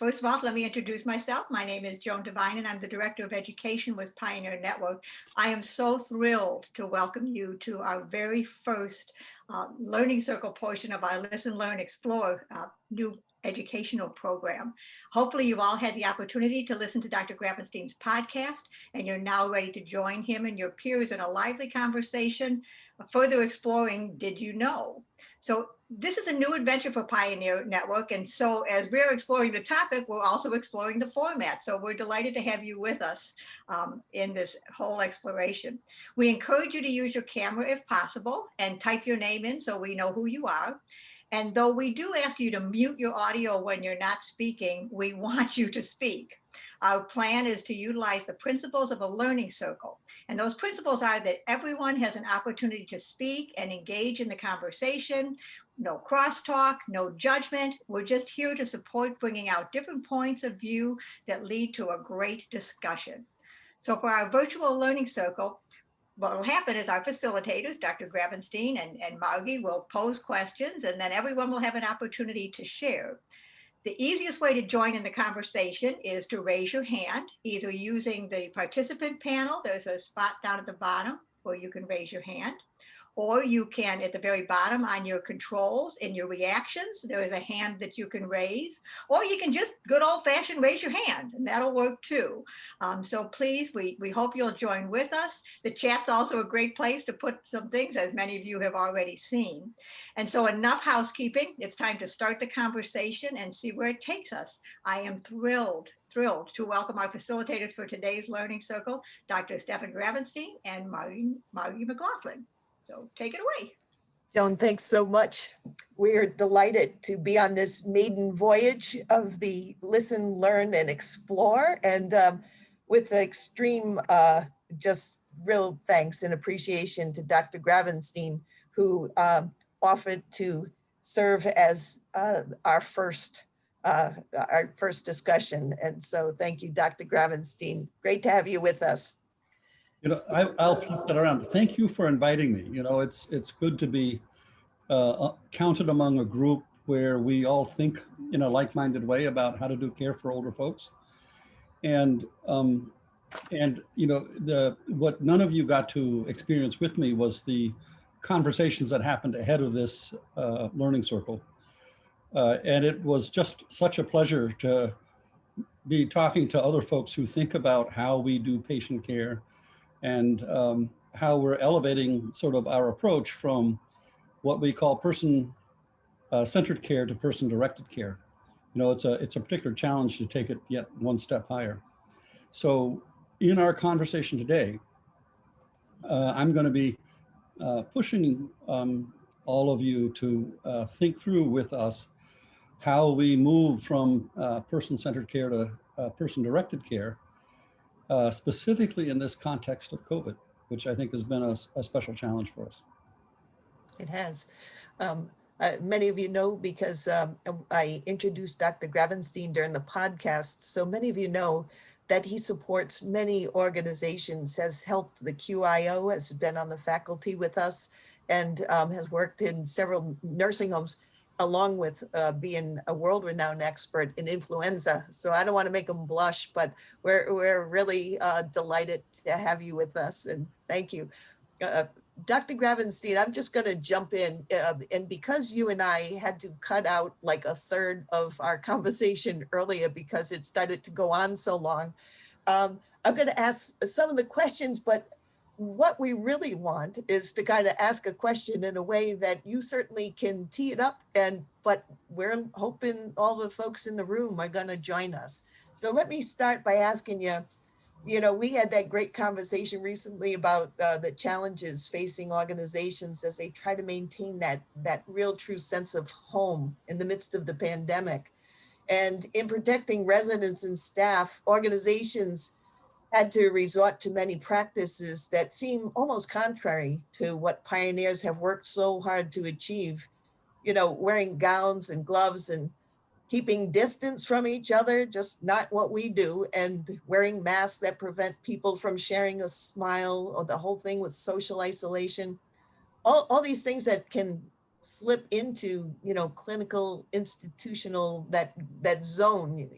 First of all, let me introduce myself. My name is Joan Devine, and I'm the Director of Education with Pioneer Network. I am so thrilled to welcome you to our very first Learning Circle portion of our Listen, Learn, Explore new educational program. Hopefully you've all had the opportunity to listen to Dr. Gravenstein's podcast, and you're now ready to join him and your peers in a lively conversation, further exploring Did You Know? So this is a new adventure for Pioneer Network. And so as we're exploring the topic, we're also exploring the format. So we're delighted to have you with us in this whole exploration. We encourage you to use your camera if possible and type your name in so we know who you are. And though we do ask you to mute your audio when you're not speaking, we want you to speak. Our plan is to utilize the principles of a learning circle. And those principles are that everyone has an opportunity to speak and engage in the conversation. No crosstalk, no judgment. We're just here to support bringing out different points of view that lead to a great discussion. So for our virtual learning circle, what will happen is our facilitators, Dr. Gravenstein and Margie, will pose questions, and then everyone will have an opportunity to share. The easiest way to join in the conversation is to raise your hand, either using the participant panel. There's a spot down at the bottom where you can raise your hand. Or you can, at the very bottom on your controls, in your reactions, there is a hand that you can raise. Or you can just good old fashioned raise your hand, and that'll work too. So please, we hope you'll join with us. The chat's also a great place to put some things, as many of you have already seen. And so enough housekeeping. It's time to start the conversation and see where it takes us. I am thrilled to welcome our facilitators for today's Learning Circle, Dr. Stefan Gravenstein and Margie McLaughlin. So take it away. Joan, thanks so much. We're delighted to be on this maiden voyage of the Listen, Learn, and Explore. And with extreme, just real thanks and appreciation to Dr. Gravenstein, who offered to serve as our first discussion. And so thank you, Dr. Gravenstein. Great to have you with us. You know, I'll flip that around. Thank you for inviting me. You know, it's good to be counted among a group where we all think in a like-minded way about how to do care for older folks. And you know, what none of you got to experience with me was the conversations that happened ahead of this learning circle. And it was just such a pleasure to be talking to other folks who think about how we do patient care and how we're elevating sort of our approach from what we call person-centered care to person-directed care. You know, it's a particular challenge to take it yet one step higher. So in our conversation today, I'm going to be pushing all of you to think through with us how we move from person-centered care to person-directed care, specifically in this context of COVID, which I think has been a special challenge for us. It has. Many of you know because I introduced Dr. Gravenstein during the podcast, so many of you know that he supports many organizations, has helped the QIO, has been on the faculty with us, and has worked in several nursing homes, along with being a world-renowned expert in influenza. So I don't want to make them blush, but we're really delighted to have you with us, and thank you. Dr. Gravenstein, I'm just going to jump in, and because you and I had to cut out like a third of our conversation earlier because it started to go on so long, I'm going to ask some of the questions, but what we really want is to kind of ask a question in a way that you certainly can tee it up, but we're hoping all the folks in the room are going to join us. So let me start by asking you, you know, we had that great conversation recently about the challenges facing organizations as they try to maintain that real true sense of home in the midst of the pandemic. And in protecting residents and staff, organizations had to resort to many practices that seem almost contrary to what pioneers have worked so hard to achieve. You know, wearing gowns and gloves and keeping distance from each other, just not what we do, and wearing masks that prevent people from sharing a smile, or the whole thing with social isolation. All these things that can slip into, clinical, institutional, that zone,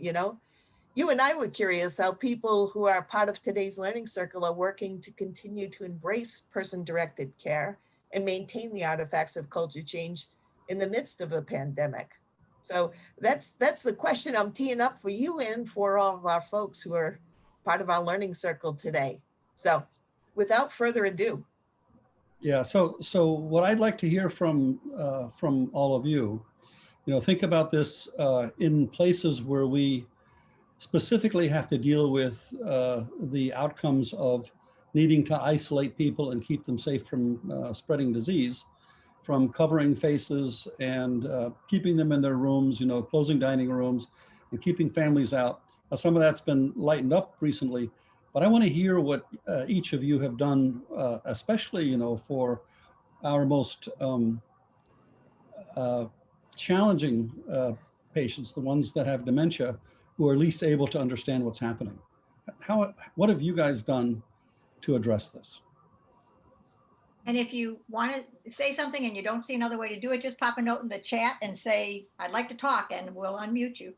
You and I were curious how people who are part of today's learning circle are working to continue to embrace person-directed care and maintain the artifacts of culture change in the midst of a pandemic. So that's the question I'm teeing up for you and for all of our folks who are part of our learning circle today. So without further ado. Yeah, so what I'd like to hear from all of you, think about this in places where we specifically have to deal with the outcomes of needing to isolate people and keep them safe from spreading disease, from covering faces and keeping them in their rooms, closing dining rooms and keeping families out. Some of that's been lightened up recently, but I want to hear what each of you have done, especially, for our most challenging patients, the ones that have dementia, who are least able to understand what's happening. What have you guys done to address this? And if you want to say something and you don't see another way to do it, just pop a note in the chat and say, I'd like to talk, and we'll unmute you.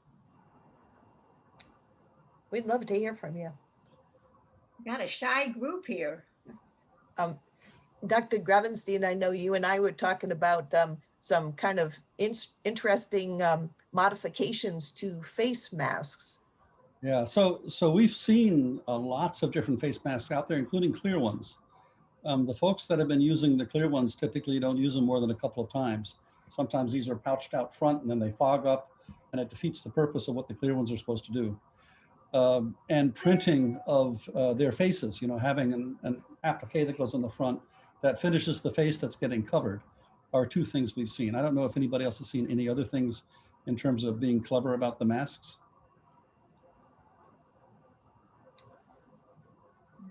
We'd love to hear from you. Got a shy group here. Dr. Gravenstein, I know you and I were talking about some kind of interesting modifications to face masks. Yeah, so we've seen lots of different face masks out there, including clear ones. The folks that have been using the clear ones typically don't use them more than a couple of times. Sometimes these are pouched out front and then they fog up, and it defeats the purpose of what the clear ones are supposed to do. And printing of their faces, having an applique that goes on the front that finishes the face that's getting covered, are two things we've seen. I don't know if anybody else has seen any other things in terms of being clever about the masks.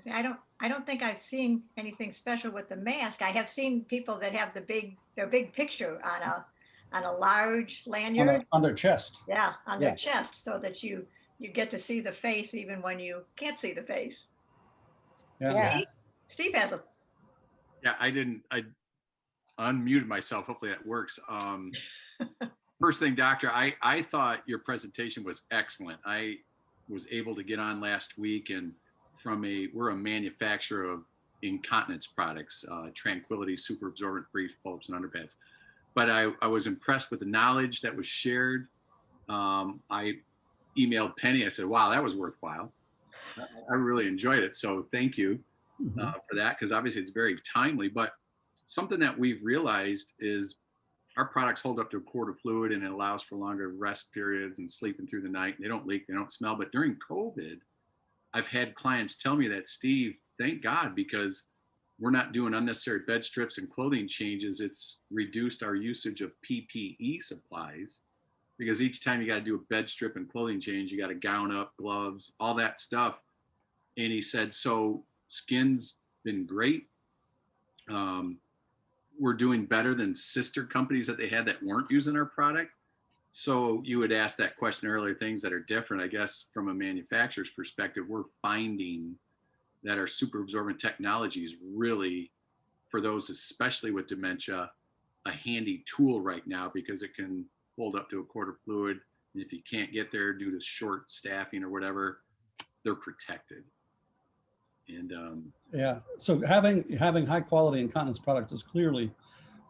I don't think I've seen anything special with the mask. I have seen people that have their big picture on a large lanyard on their chest. Yeah, on their chest, so that you get to see the face even when you can't see the face. Yeah. Steve has a. Yeah, I unmuted myself. Hopefully that works. First thing, doctor, I thought your presentation was excellent. I was able to get on last week, and we're a manufacturer of incontinence products, Tranquility, super absorbent briefs, pull-ups, and underpads. But I was impressed with the knowledge that was shared. I emailed Penny. I said, wow, that was worthwhile. I really enjoyed it. So thank you for that, because obviously it's very timely. But something that we've realized is our products hold up to a quart of fluid, and it allows for longer rest periods and sleeping through the night. They don't leak, they don't smell. But during COVID, I've had clients tell me that, Steve, thank God, because we're not doing unnecessary bed strips and clothing changes. It's reduced our usage of PPE supplies, because each time you got to do a bed strip and clothing change, you got to gown up, gloves, all that stuff. And he said, so skin's been great. We're doing better than sister companies that they had that weren't using our product. So you would ask that question earlier, things that are different. I guess from a manufacturer's perspective, we're finding that our super absorbent technology is really, for those especially with dementia, a handy tool right now, because it can hold up to a quart of fluid. And if you can't get there due to short staffing or whatever, they're protected. And yeah, so having high quality incontinence products is clearly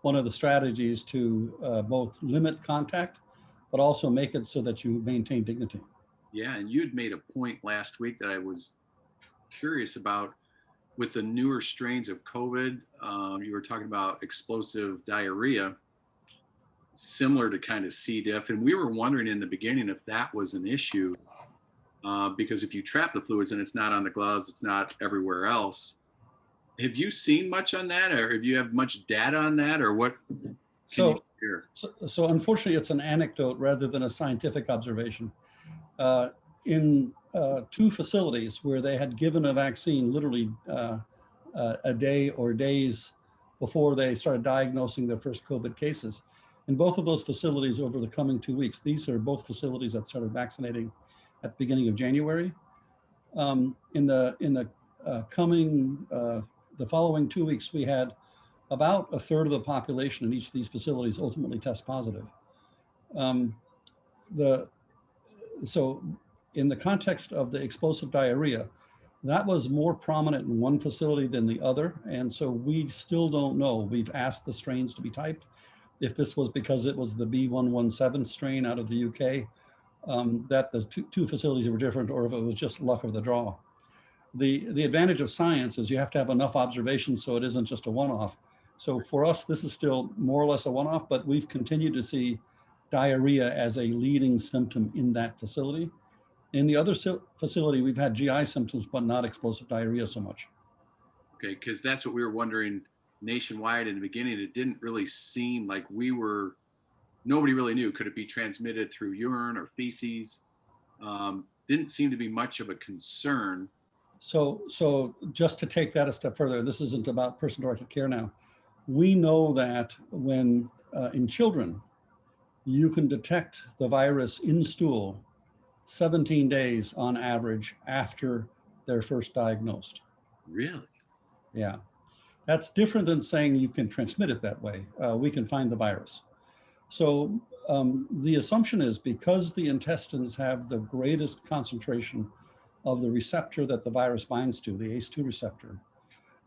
one of the strategies to both limit contact, but also make it so that you maintain dignity. Yeah, and you'd made a point last week that I was curious about. With the newer strains of COVID, you were talking about explosive diarrhea, similar to kind of C. diff. And we were wondering in the beginning if that was an issue, because if you trap the fluids and it's not on the gloves, it's not everywhere else. Have you seen much on that, or have you have much data on that, or what? So unfortunately, it's an anecdote rather than a scientific observation. In two facilities where they had given a vaccine literally a day or days before they started diagnosing their first COVID cases, in both of those facilities over the coming 2 weeks, these are both facilities that started vaccinating at the beginning of January. In the following 2 weeks, we had about a third of the population in each of these facilities ultimately test positive. Um, the, so in the context of the explosive diarrhea, that was more prominent in one facility than the other. And so we still don't know. We've asked the strains to be typed. If this was because it was the B117 strain out of the UK, that the two facilities were different, or if it was just luck of the draw. The advantage of science is you have to have enough observations so it isn't just a one-off. So for us, this is still more or less a one-off, but we've continued to see diarrhea as a leading symptom in that facility. In the other facility, we've had GI symptoms, but not explosive diarrhea so much. Okay, because that's what we were wondering nationwide in the beginning. It didn't really seem like nobody really knew. Could it be transmitted through urine or feces? Didn't seem to be much of a concern. So just to take that a step further, this isn't about person-directed care now. We know that when in children, you can detect the virus in stool 17 days on average after they're first diagnosed. Really? Yeah, that's different than saying you can transmit it that way. We can find the virus. So the assumption is because the intestines have the greatest concentration of the receptor that the virus binds to, the ACE2 receptor,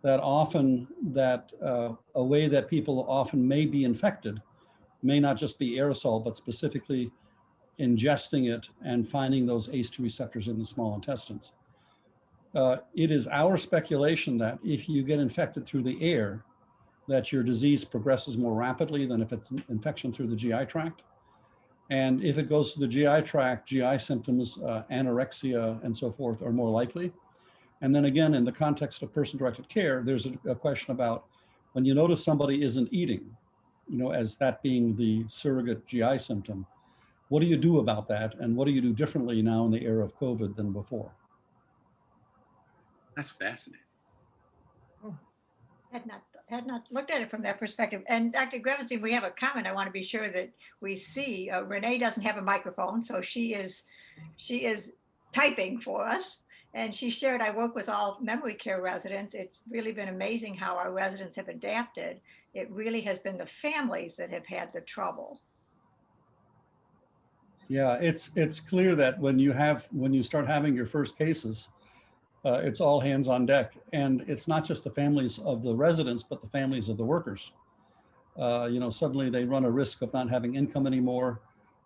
that often a way that people often may be infected may not just be aerosol, but specifically ingesting it and finding those ACE2 receptors in the small intestines. It is our speculation that if you get infected through the air, that your disease progresses more rapidly than if it's infection through the GI tract. And if it goes to the GI tract, GI symptoms, anorexia and so forth are more likely. And then again, in the context of person-directed care, there's a question about when you notice somebody isn't eating, as that being the surrogate GI symptom, what do you do about that? And what do you do differently now in the era of COVID than before? That's fascinating. Had not looked at it from that perspective. And Dr. Gravenstein, we have a comment I want to be sure that we see. Renee doesn't have a microphone, so she is typing for us. And she shared, I work with all memory care residents. It's really been amazing how our residents have adapted. It really has been the families that have had the trouble. Yeah, it's clear that when you start having your first cases, it's all hands on deck. And it's not just the families of the residents, but the families of the workers. Suddenly they run a risk of not having income anymore,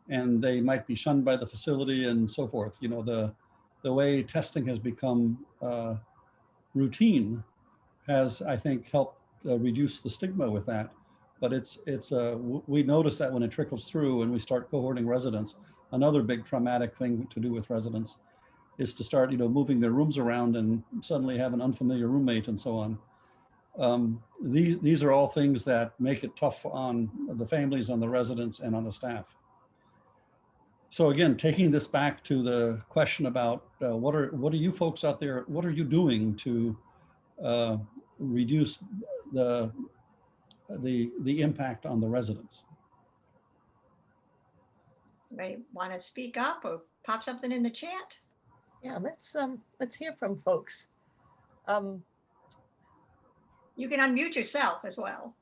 and they might be shunned by the facility and so forth. The way testing has become routine has, I think, helped reduce the stigma with that. But we notice that when it trickles through and we start cohorting residents. Another big traumatic thing to do with residents is to start, moving their rooms around and suddenly have an unfamiliar roommate and so on. These are all things that make it tough on the families, on the residents, and on the staff. So again, taking this back to the question about what are you folks out there, what are you doing to reduce the impact on the residents? May want to speak up or pop something in the chat? Yeah, let's hear from folks. You can unmute yourself as well.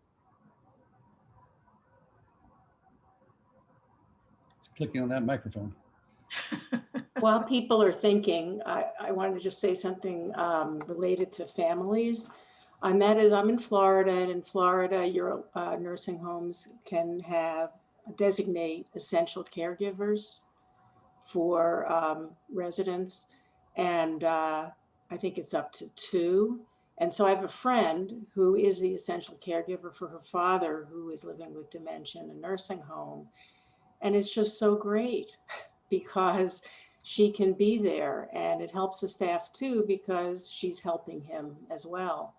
It's clicking on that microphone. While people are thinking, I wanted to just say something related to families. And that is, I'm in Florida, and in Florida, your nursing homes can designate essential caregivers for residents. And I think it's up to 2. And so I have a friend who is the essential caregiver for her father, who is living with dementia in a nursing home. And it's just so great because she can be there, and it helps the staff too, because she's helping him as well.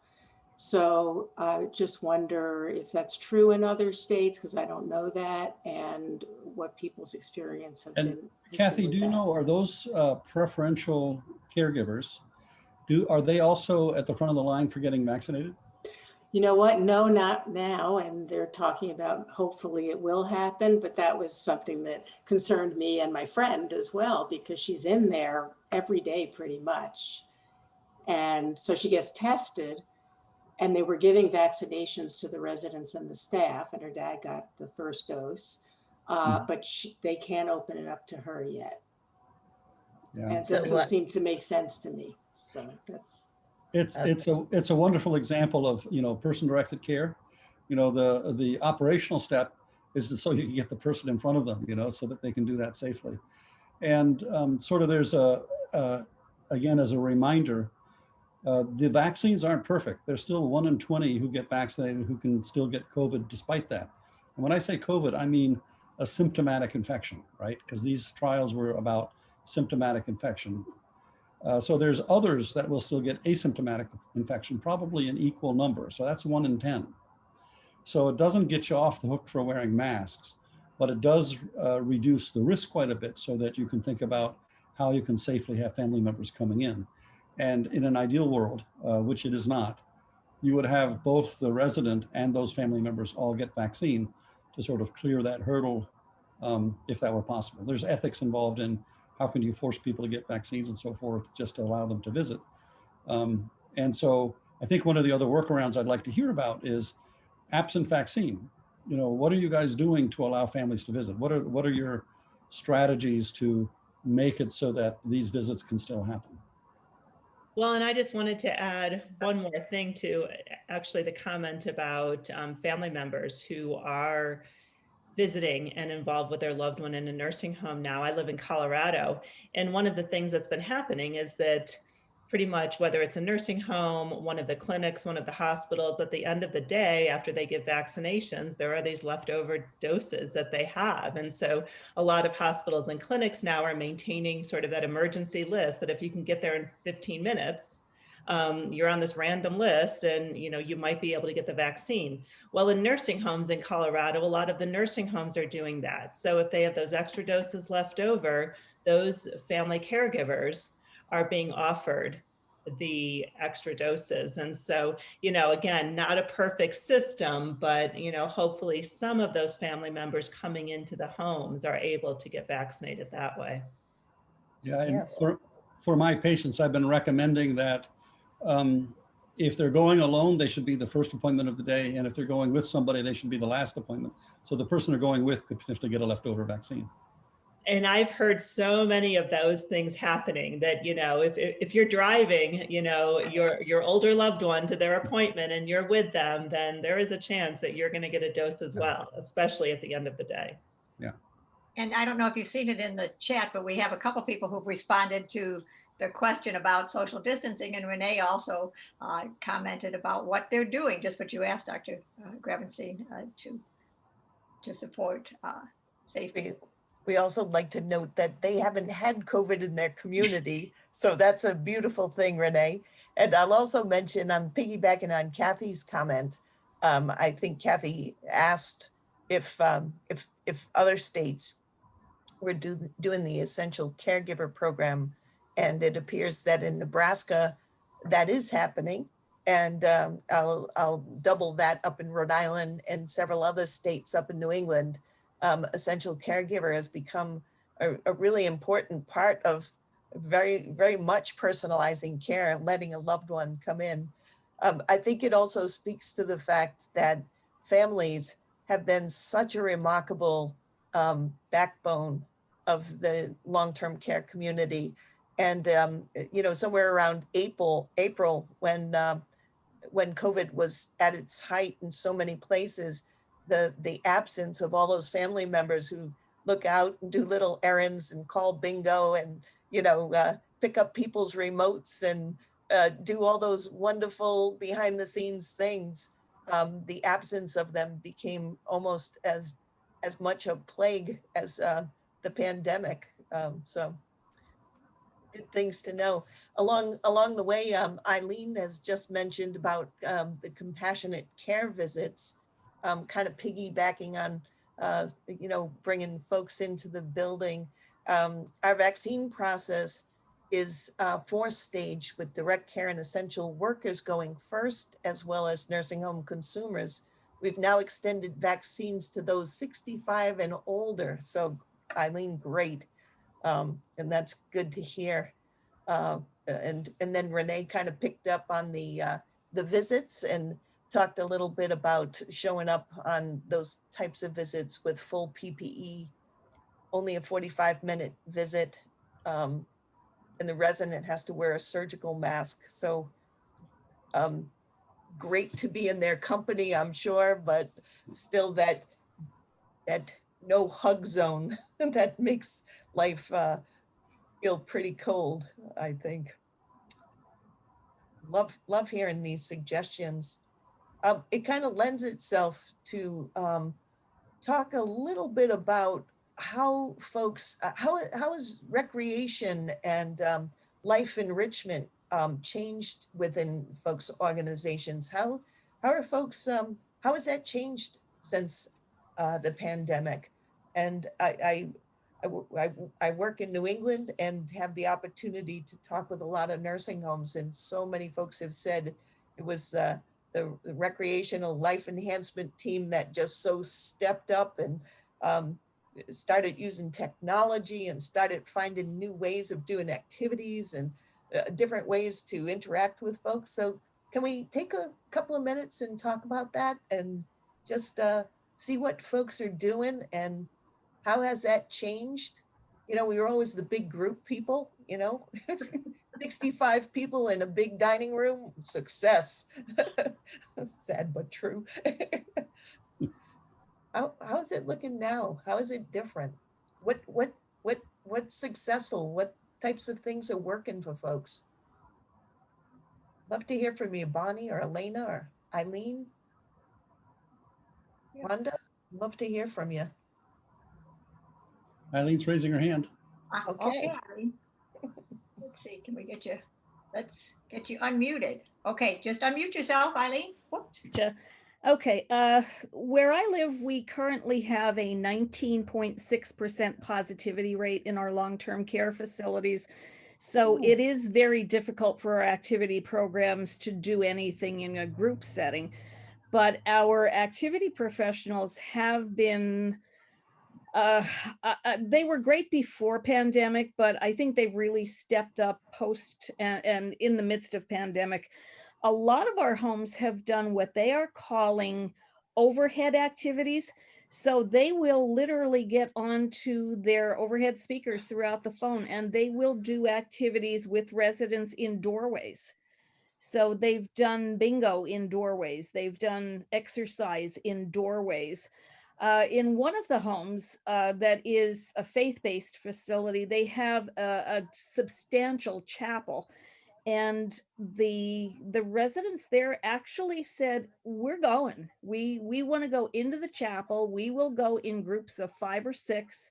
So I just wonder if that's true in other states, because I don't know that, and what people's experience have been. Kathy, do you know, are those preferential caregivers, are they also at the front of the line for getting vaccinated? You know what? No, not now. And they're talking about hopefully it will happen, but that was something that concerned me and my friend as well, because she's in there every day pretty much. And so she gets tested, and they were giving vaccinations to the residents and the staff, and her dad got the first dose, but they can't open it up to her yet. Yeah. And it So, doesn't seem to make sense to me. So that's. It's a wonderful example of, person-directed care. The operational step is so you can get the person in front of them, so that they can do that safely. And sort of there's again, as a reminder, the vaccines aren't perfect. There's still 1 in 20 who get vaccinated who can still get COVID despite that. And when I say COVID, I mean a symptomatic infection, right? Because these trials were about symptomatic infection. So there's others that will still get asymptomatic infection, probably in equal number. So that's 1 in 10. So it doesn't get you off the hook for wearing masks, but it does reduce the risk quite a bit so that you can think about how you can safely have family members coming in. And in an ideal world, which it is not, you would have both the resident and those family members all get vaccine to sort of clear that hurdle, if that were possible. There's ethics involved in how can you force people to get vaccines and so forth just to allow them to visit. And so I think one of the other workarounds I'd like to hear about is absent vaccine. What are you guys doing to allow families to visit? What are your strategies to make it so that these visits can still happen? Well, and I just wanted to add one more thing to actually the comment about family members who are visiting and involved with their loved one in a nursing home now. I live in Colorado, and one of the things that's been happening is that pretty much whether it's a nursing home, one of the clinics, one of the hospitals, at the end of the day, after they give vaccinations, there are these leftover doses that they have. And so a lot of hospitals and clinics now are maintaining sort of that emergency list that if you can get there in 15 minutes, you're on this random list and you might be able to get the vaccine. Well, in nursing homes in Colorado, a lot of the nursing homes are doing that. So if they have those extra doses left over, those family caregivers are being offered the extra doses. And so, again, not a perfect system, but, hopefully some of those family members coming into the homes are able to get vaccinated that way. Yeah, and Yes. for my patients, I've been recommending that if they're going alone, they should be the first appointment of the day. And if they're going with somebody, they should be the last appointment. So the person they're going with could potentially get a leftover vaccine. And I've heard so many of those things happening that, if you're driving, your older loved one to their appointment and you're with them, then there is a chance that you're going to get a dose as well, especially at the end of the day. Yeah. And I don't know if you've seen it in the chat, but we have a couple people who've responded to the question about social distancing. And Renee also commented about what they're doing, just what you asked, Dr. Gravenstein, to support safety. We also like to note that they haven't had COVID in their community. So that's a beautiful thing, Renee. And I'll also mention, on piggybacking on Kathy's comment, I think Kathy asked if other states were doing the essential caregiver program. And it appears that in Nebraska, that is happening. And I'll double that up in Rhode Island and several other states up in New England. Essential caregiver has become a really important part of very, very much personalizing care and letting a loved one come in. I think it also speaks to the fact that families have been such a remarkable backbone of the long-term care community. And, somewhere around April, when COVID was at its height in so many places, the absence of all those family members who look out and do little errands and call bingo and, pick up people's remotes and do all those wonderful behind the scenes things. The absence of them became almost as much a plague as the pandemic. So good things to know. Along the way, Eileen has just mentioned about the compassionate care visits, kind of piggybacking on, bringing folks into the building. Our vaccine process is 4-stage with direct care and essential workers going first, as well as nursing home consumers. We've now extended vaccines to those 65 and older. So Eileen, great. And that's good to hear. And then Renee kind of picked up on the the visits and talked a little bit about showing up on those types of visits with full PPE, only a 45-minute visit. And the resident has to wear a surgical mask. So great to be in their company, I'm sure, but still that no hug zone that makes life feel pretty cold, I think. Love hearing these suggestions. It kind of lends itself to talk a little bit about how folks, how is recreation and life enrichment changed within folks' organizations? How are folks, how has that changed since the pandemic? And I work in New England and have the opportunity to talk with a lot of nursing homes, and so many folks have said it was the recreational life enhancement team that just so stepped up and started using technology and started finding new ways of doing activities and different ways to interact with folks. So can we take a couple of minutes and talk about that and just see what folks are doing and how has that changed? You know, we were always the big group people, you know, 65 people in a big dining room, success. Sad but true. How is it looking now? How is it different? What's successful? What types of things are working for folks? Love to hear from you, Bonnie or Elena or Eileen. Yeah. Wanda, love to hear from you. Eileen's raising her hand. Okay, Eileen. Let's see, can we get you, let's get you unmuted. Okay, just unmute yourself, Eileen. Whoops. Okay, where I live, we currently have a 19.6% positivity rate in our long-term care facilities. So it is very difficult for our activity programs to do anything in a group setting. But our activity professionals have been, they were great before pandemic, but I think they've really stepped up post and in the midst of pandemic. A lot of our homes have done what they are calling overhead activities. So they will literally get onto their overhead speakers throughout the phone and they will do activities with residents in doorways. So they've done bingo in doorways. They've done exercise in doorways. In one of the homes that is a faith-based facility, they have a substantial chapel. And the residents there actually said, we're going. We want to go into the chapel. We will go in groups of 5 or 6.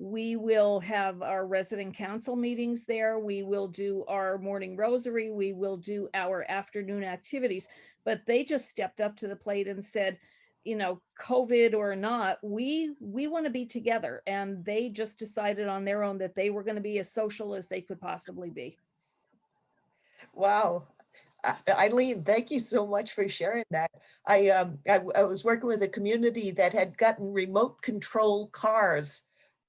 We will have our resident council meetings there. We will do our morning rosary. We will do our afternoon activities. But they just stepped up to the plate and said, you know, COVID or not, we want to be together. And they just decided on their own that they were going to be as social as they could possibly be. Wow. Eileen, thank you so much for sharing that. I was working with a community that had gotten remote control cars.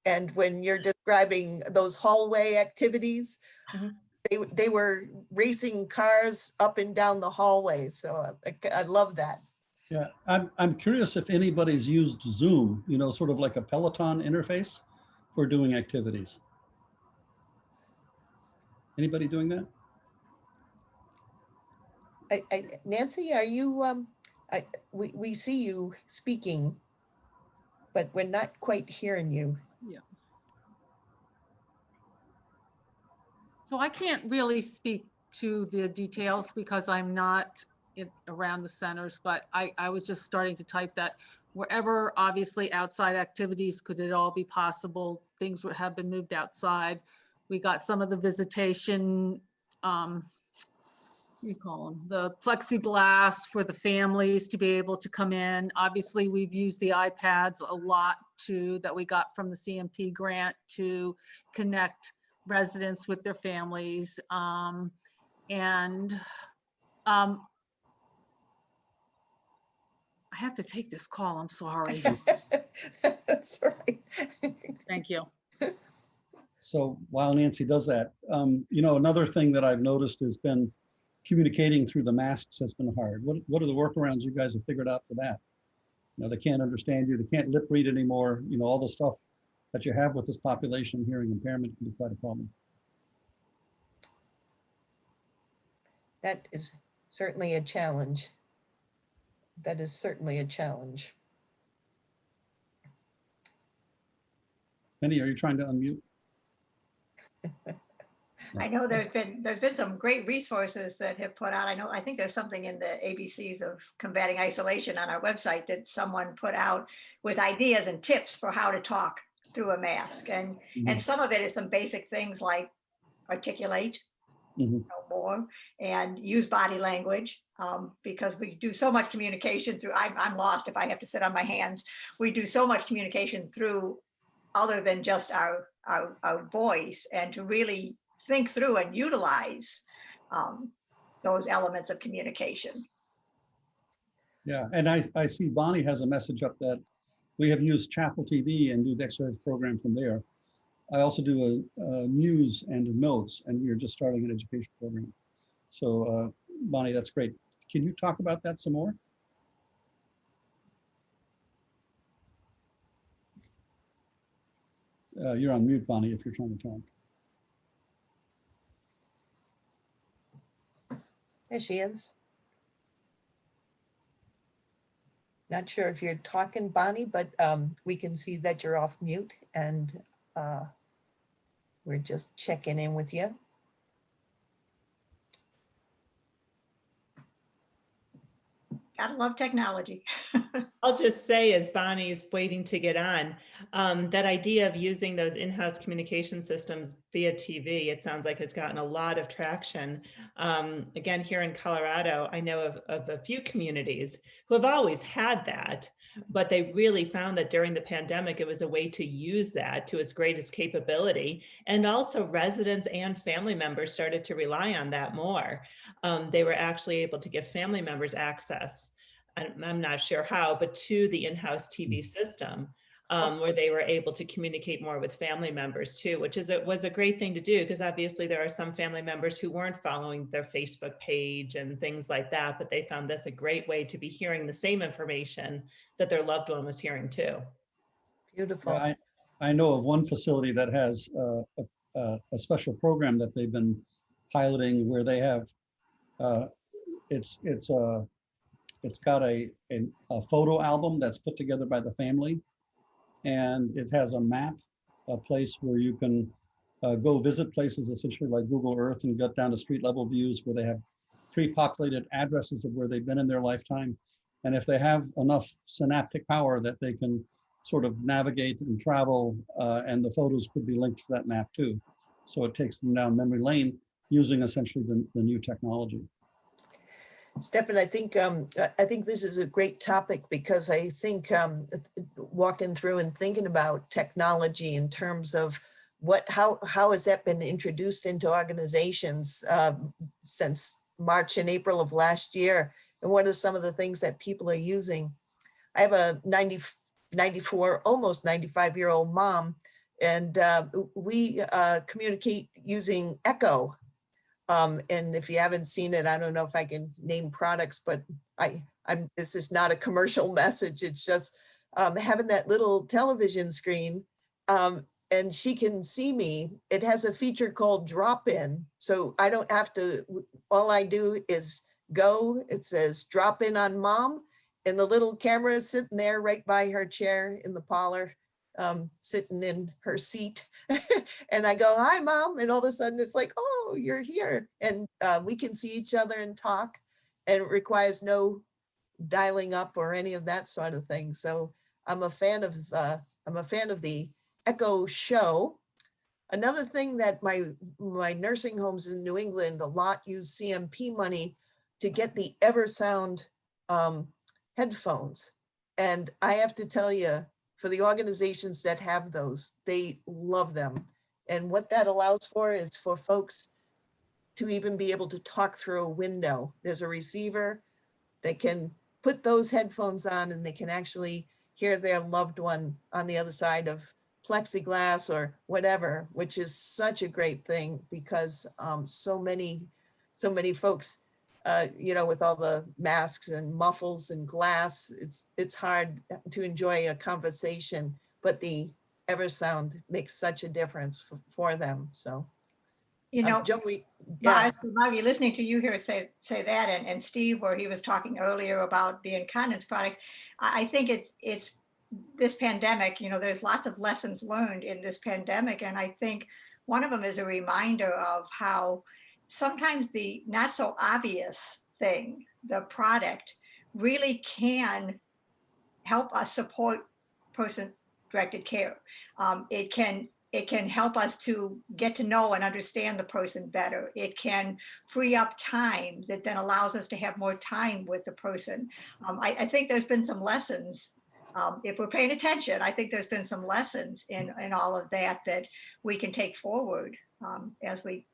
And when you're describing those hallway activities, they were racing cars up and down the hallway. So I love that. Yeah, I'm curious if anybody's used Zoom, you know, sort of like a Peloton interface for doing activities. Anybody doing that? Nancy, are you, we see you speaking, but we're not quite hearing you. Yeah. So I can't really speak to the details because I'm not around the centers, but I was just starting to type that wherever obviously outside activities, could it all be possible? Things have been moved outside. We got some of the visitation, you call them, the plexiglass for the families to be able to come in. Obviously, we've used the iPads a lot too, that we got from the CMP grant to connect residents with their families. I have to take this call, I'm sorry. That's right. Thank you. So while Nancy does that, you know, another thing that I've noticed has been communicating through the masks has been hard. What are the workarounds you guys have figured out for that? You know, they can't understand you, they can't lip read anymore. You know, all the stuff that you have with this population, hearing impairment can be quite a problem. That is certainly a challenge. That is certainly a challenge. Penny, are you trying to unmute? I know there's been some great resources that have put out. I think there's something in the ABCs of combating isolation on our website that someone put out with ideas and tips for how to talk through a mask. And some of it is some basic things like articulate no more and use body language, because we do so much communication through, I'm lost if I have to sit on my hands. We do so much communication through other than just our voice, and to really think through and utilize those elements of communication. Yeah, and I see Bonnie has a message up that we have used Chapel TV and do the exercise program from there. I also do a news and notes, and we are just starting an education program. So Bonnie, that's great. Can you talk about that some more? You're on mute, Bonnie, if you're trying to talk. There she is. Not sure if you're talking, Bonnie, but we can see that you're off mute, and we're just checking in with you. Gotta love technology. I'll just say, as Bonnie's waiting to get on, that idea of using those in-house communication systems via TV, it sounds like it's gotten a lot of traction. Again, here in Colorado, I know of a few communities who have always had that, but they really found that during the pandemic, it was a way to use that to its greatest capability. And also residents and family members started to rely on that more. They were actually able to give family members access, I'm not sure how, but to the in-house TV system, where they were able to communicate more with family members too, which was a great thing to do, because obviously there are some family members who weren't following their Facebook page and things like that, but they found this a great way to be hearing the same information that their loved one was hearing too. Beautiful. Yeah, I know of one facility that has a special program that they've been piloting where they have, it's got a photo album that's put together by the family, and it has a map, a place where you can go visit places essentially like Google Earth and get down to street level views where they have pre-populated addresses of where they've been in their lifetime. And if they have enough synaptic power that they can sort of navigate and travel, and the photos could be linked to that map too. So it takes them down memory lane using essentially the new technology. Stefan, I think this is a great topic, because I think walking through and thinking about technology in terms of how has that been introduced into organizations since March and April of last year, and what are some of the things that people are using. I have a 94, almost 95-year-old mom, and we communicate using Echo. And if you haven't seen it, I don't know if I can name products, but this is not a commercial message. It's just having that little television screen, and she can see me. It has a feature called drop in. So I don't have to, all I do is go, it says drop in on mom, and the little camera is sitting there right by her chair in the parlor, sitting in her seat. And I go, hi, mom. And all of a sudden it's like, oh, you're here. And we can see each other and talk, and it requires no dialing up or any of that sort of thing. So I'm a fan of the Echo Show. Another thing that my nursing homes in New England a lot use CMP money to get the Eversound headphones. And I have to tell you, for the organizations that have those, they love them. And what that allows for is for folks to even be able to talk through a window. There's a receiver, they can put those headphones on, and they can actually hear their loved one on the other side of plexiglass or whatever, which is such a great thing, because so many folks you know, with all the masks and muffles and glass, it's hard to enjoy a conversation, but the Eversound makes such a difference for them. So, You know, Joe, yeah, Maggie, listening to you here say that, and Steve, where he was talking earlier about the incontinence product, I think it's this pandemic. You know, there's lots of lessons learned in this pandemic, and I think one of them is a reminder of how sometimes the not so obvious thing, the product, really can help us support person-directed care. It can help us to get to know and understand the person better. It can free up time that then allows us to have more time with the person. I think there's been some lessons. If we're paying attention, I think there's been some lessons in all of that that we can take forward as we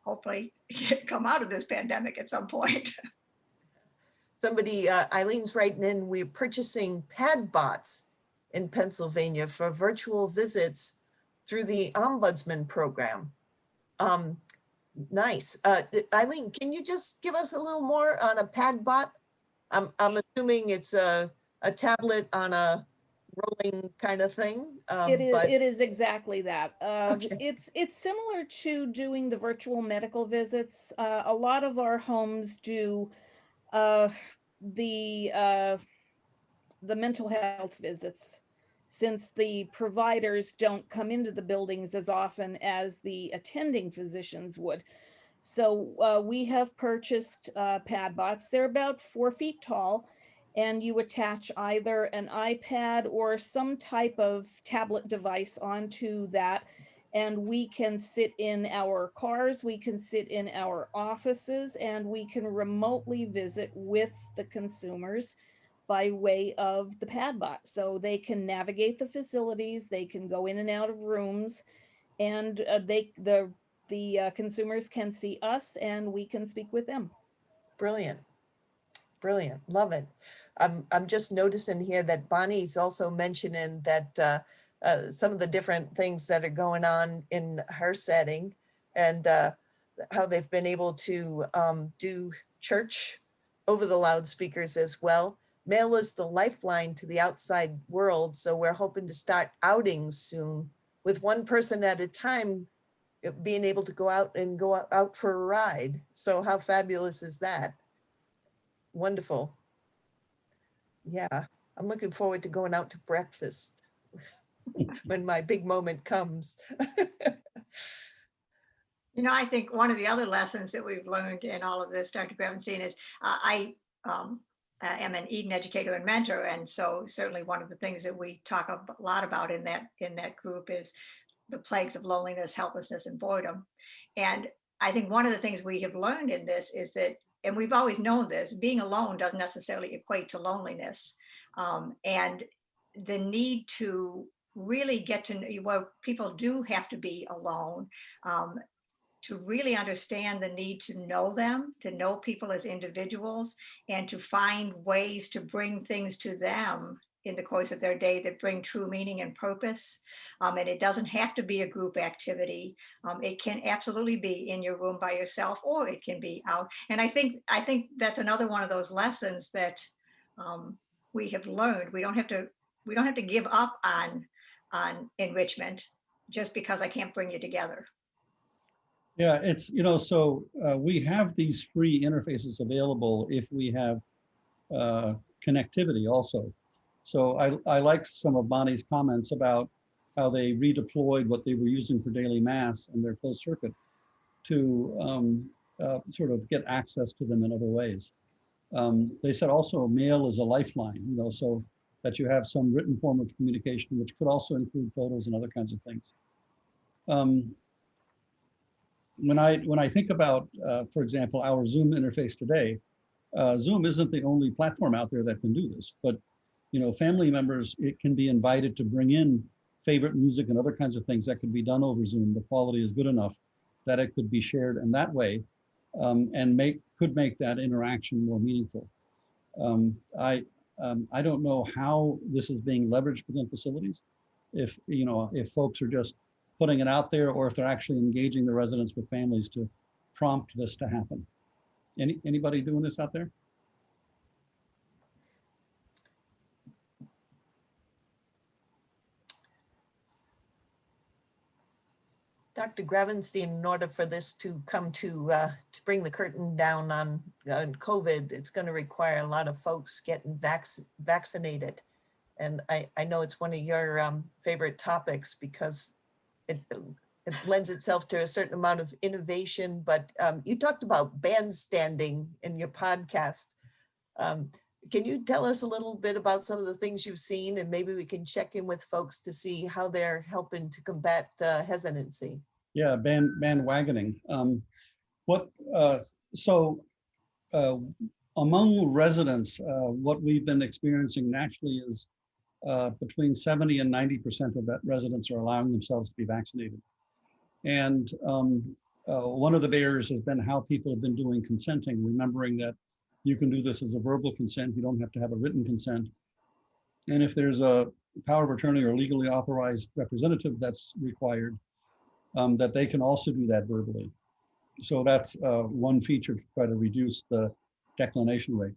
hopefully come out of this pandemic at some point. somebody, Eileen's writing in, we're purchasing pad bots in Pennsylvania for virtual visits through the Ombudsman program. Nice. Eileen, can you just give us a little more on a pad bot? I'm assuming it's a tablet on a rolling kind of thing. It is exactly that. Okay. It's similar to doing the virtual medical visits. A lot of our homes do uh, the mental health visits, since the providers don't come into the buildings as often as the attending physicians would. So we have purchased pad bots. They're about 4 feet tall, and you attach either an iPad or some type of tablet device onto that. And we can sit in our cars, we can sit in our offices, and we can remotely visit with the consumers by way of the pad bot. So they can navigate the facilities, they can go in and out of rooms, and the consumers can see us and we can speak with them. Brilliant. Brilliant. Love it. I'm just noticing here that Bonnie's also mentioning that some of the different things that are going on in her setting, and how they've been able to do church over the loudspeakers as well. Mail is the lifeline to the outside world, so we're hoping to start outings soon with one person at a time, being able to go out for a ride. So how fabulous is that? Wonderful. Yeah, I'm looking forward to going out to breakfast when my big moment comes. You know, I think one of the other lessons that we've learned in all of this, Dr. Gravenstein, is I am an Eden educator and mentor, and so certainly one of the things that we talk a lot about in that group is the plagues of loneliness, helplessness, and boredom. And I think one of the things we have learned in this is that, and we've always known this, being alone doesn't necessarily equate to loneliness, and the need to really get to know, well, people do have to be alone. To really understand the need to know them, to know people as individuals, and to find ways to bring things to them in the course of their day that bring true meaning and purpose. And it doesn't have to be a group activity. It can absolutely be in your room by yourself, or it can be out. And I think that's another one of those lessons that we have learned. We don't have to give up on enrichment just because I can't bring you together. Yeah, it's, so we have these free interfaces available if we have connectivity also. So I like some of Bonnie's comments about how they redeployed what they were using for daily mass and their closed circuit to sort of get access to them in other ways. They said also mail is a lifeline, so that you have some written form of communication, which could also include photos and other kinds of things. When I think about, for example, our Zoom interface today, Zoom isn't the only platform out there that can do this, but family members, it can be invited to bring in favorite music and other kinds of things that could be done over Zoom. The quality is good enough that it could be shared in that way, and could make that interaction more meaningful. I don't know how this is being leveraged within facilities, if folks are just putting it out there, or if they're actually engaging the residents with families to prompt this to happen. Anybody doing this out there? Dr. Gravenstein, in order for this to come to bring the curtain down on COVID, it's going to require a lot of folks getting vaccinated. And I know it's one of your favorite topics because it lends itself to a certain amount of innovation, but you talked about bandstanding in your podcast. Can you tell us a little bit about some of the things you've seen, and maybe we can check in with folks to see how they're helping to combat hesitancy? Yeah, bandwagoning. Among residents, what we've been experiencing nationally is between 70 and 90% of that residents are allowing themselves to be vaccinated. And one of the barriers has been how people have been doing consenting, remembering that you can do this as a verbal consent. You don't have to have a written consent. And if there's a power of attorney or legally authorized representative that's required, that they can also do that verbally. So that's one feature to try to reduce the declination rate.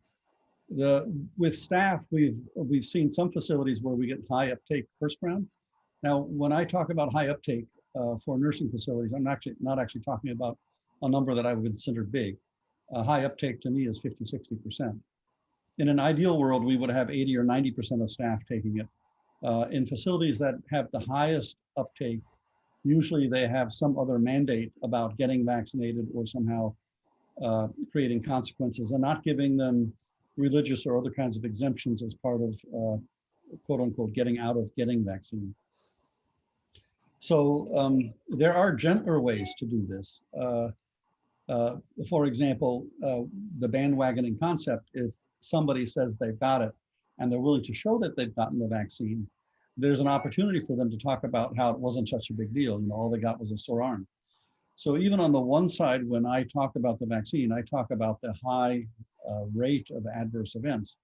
With staff, we've seen some facilities where we get high uptake first round. Now, when I talk about high uptake for nursing facilities, I'm not actually talking about a number that I would consider big. High uptake to me is 50, 60%. In an ideal world, we would have 80 or 90% of staff taking it. In facilities that have the highest uptake, usually they have some other mandate about getting vaccinated or somehow creating consequences and not giving them religious or other kinds of exemptions as part of quote unquote getting out of getting vaccine. So there are gentler ways to do this. For example, the bandwagoning concept, if somebody says they've got it and they're willing to show that they've gotten the vaccine, there's an opportunity for them to talk about how it wasn't such a big deal. You know, all they got was a sore arm. So even on the one side, when I talk about the vaccine, I talk about the high rate of adverse events.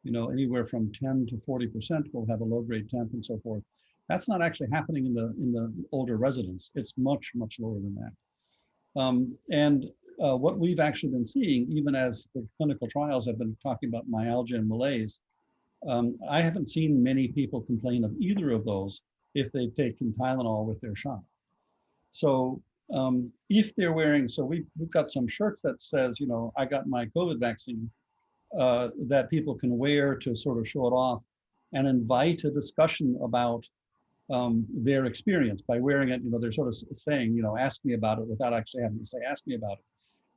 You know, anywhere from 10 to 40% will have a low-grade temp and so forth. That's not actually happening in the older residents. It's much, much lower than that. What we've actually been seeing, even as the clinical trials have been talking about myalgia and malaise, I haven't seen many people complain of either of those if they've taken Tylenol with their shot. So if they're wearing, so we've got some shirts that says, you know, I got my COVID vaccine, that people can wear to sort of show it off and invite a discussion about their experience by wearing it. You know, they're sort of saying, you know, ask me about it without actually having to say, ask me about it.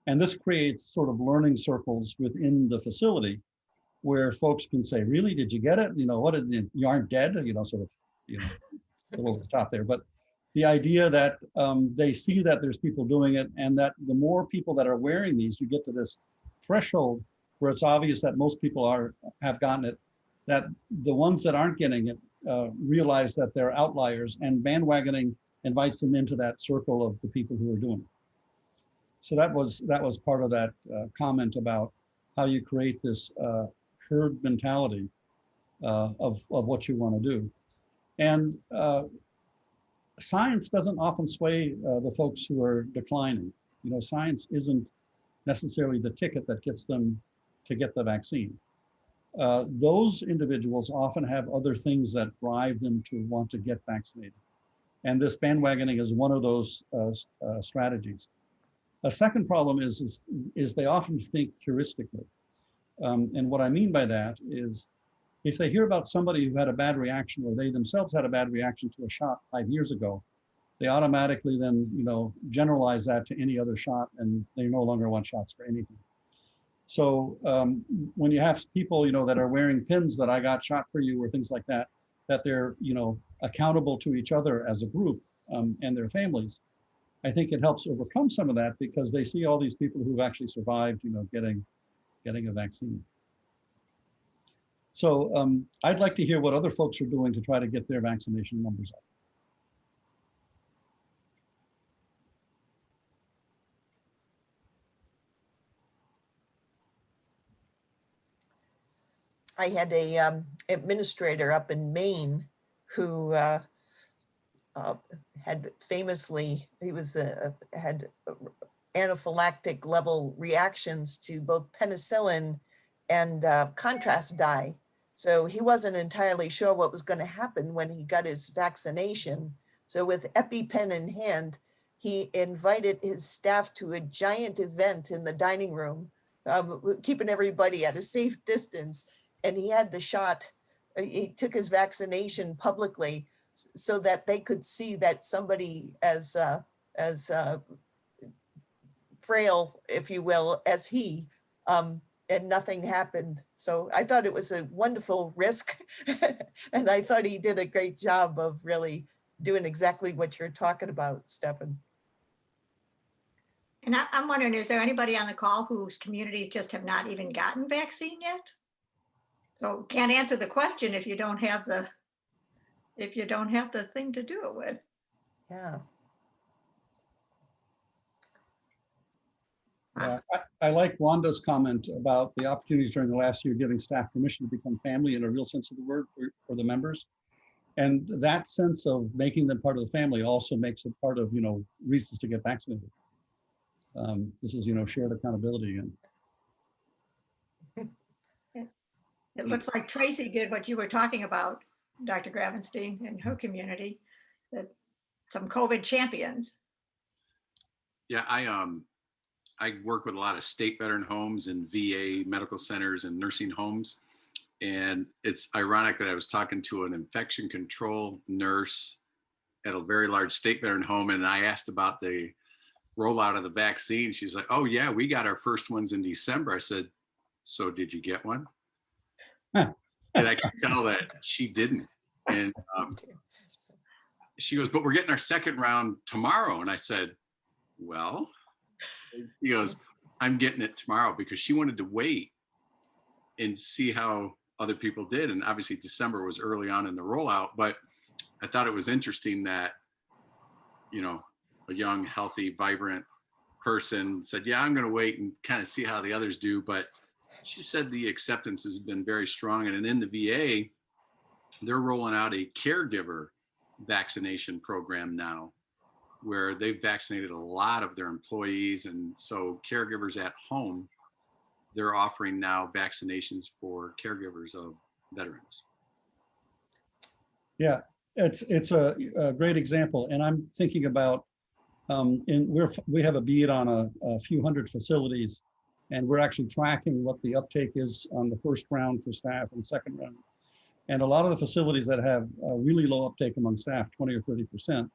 And this creates sort of learning circles within the facility where folks can say, really, did you get it? You know, you aren't dead, you know, sort of, you know, a little over the top there. But the idea that they see that there's people doing it, and that the more people that are wearing these, you get to this threshold where it's obvious that most people have gotten it, that the ones that aren't getting it realize that they're outliers, and bandwagoning invites them into that circle of the people who are doing it. So that was part of that comment about how you create this herd mentality of what you want to do. And science doesn't often sway the folks who are declining. You know, science isn't necessarily the ticket that gets them to get the vaccine. Those individuals often have other things that drive them to want to get vaccinated. And this bandwagoning is one of those strategies. A second problem is they often think heuristically. And what I mean by that is, if they hear about somebody who had a bad reaction, or they themselves had a bad reaction to a shot 5 years ago, they automatically then, you know, generalize that to any other shot, and they no longer want shots for anything. So when you have people, you know, that are wearing pins that I got shot for you or things like that, that they're, you know, accountable to each other as a group and their families, I think it helps overcome some of that, because they see all these people who've actually survived, you know, getting a vaccine. So I'd like to hear what other folks are doing to try to get their vaccination numbers up. I had a administrator up in Maine who had famously, he was had anaphylactic level reactions to both penicillin and contrast dye. So he wasn't entirely sure what was going to happen when he got his vaccination. So with EpiPen in hand, he invited his staff to a giant event in the dining room, keeping everybody at a safe distance. And he had the shot. He took his vaccination publicly so that they could see that somebody as frail, if you will, as he, and nothing happened. So I thought it was a wonderful risk. And I thought he did a great job of really doing exactly what you're talking about, Stefan. And I'm wondering, is there anybody on the call whose communities just have not even gotten vaccine yet? So can't answer the question if you don't have the thing to do it with. Yeah. I like Wanda's comment about the opportunities during the last year giving staff permission to become family in a real sense of the word for the members. And that sense of making them part of the family also makes it part of, reasons to get vaccinated. This is, shared accountability. And It looks like Tracy did what you were talking about, Dr. Gravenstein, in her community, that some COVID champions. Yeah, I work with a lot of state veteran homes and VA medical centers and nursing homes. And it's ironic that I was talking to an infection control nurse at a very large state veteran home, and I asked about the rollout of the vaccine. She's like, "Oh yeah, we got our first ones in December." I said, "So did you get one?" And I could tell that she didn't. And she goes, "But we're getting our second round tomorrow." And I said, "Well," he goes, "I'm getting it tomorrow," because she wanted to wait and see how other people did. And obviously December was early on in the rollout, but I thought it was interesting that, a young, healthy, vibrant person said, "Yeah, I'm going to wait and kind of see how the others do." But she said the acceptance has been very strong. And in the VA, they're rolling out a caregiver vaccination program now, where they've vaccinated a lot of their employees. And so caregivers at home, they're offering now vaccinations for caregivers of veterans. yeah, it's a great example. And I'm thinking about, we have a bead on a few hundred facilities, and we're actually tracking what the uptake is on the first round for staff and second round. And a lot of the facilities that have a really low uptake among staff, 20 or 30%,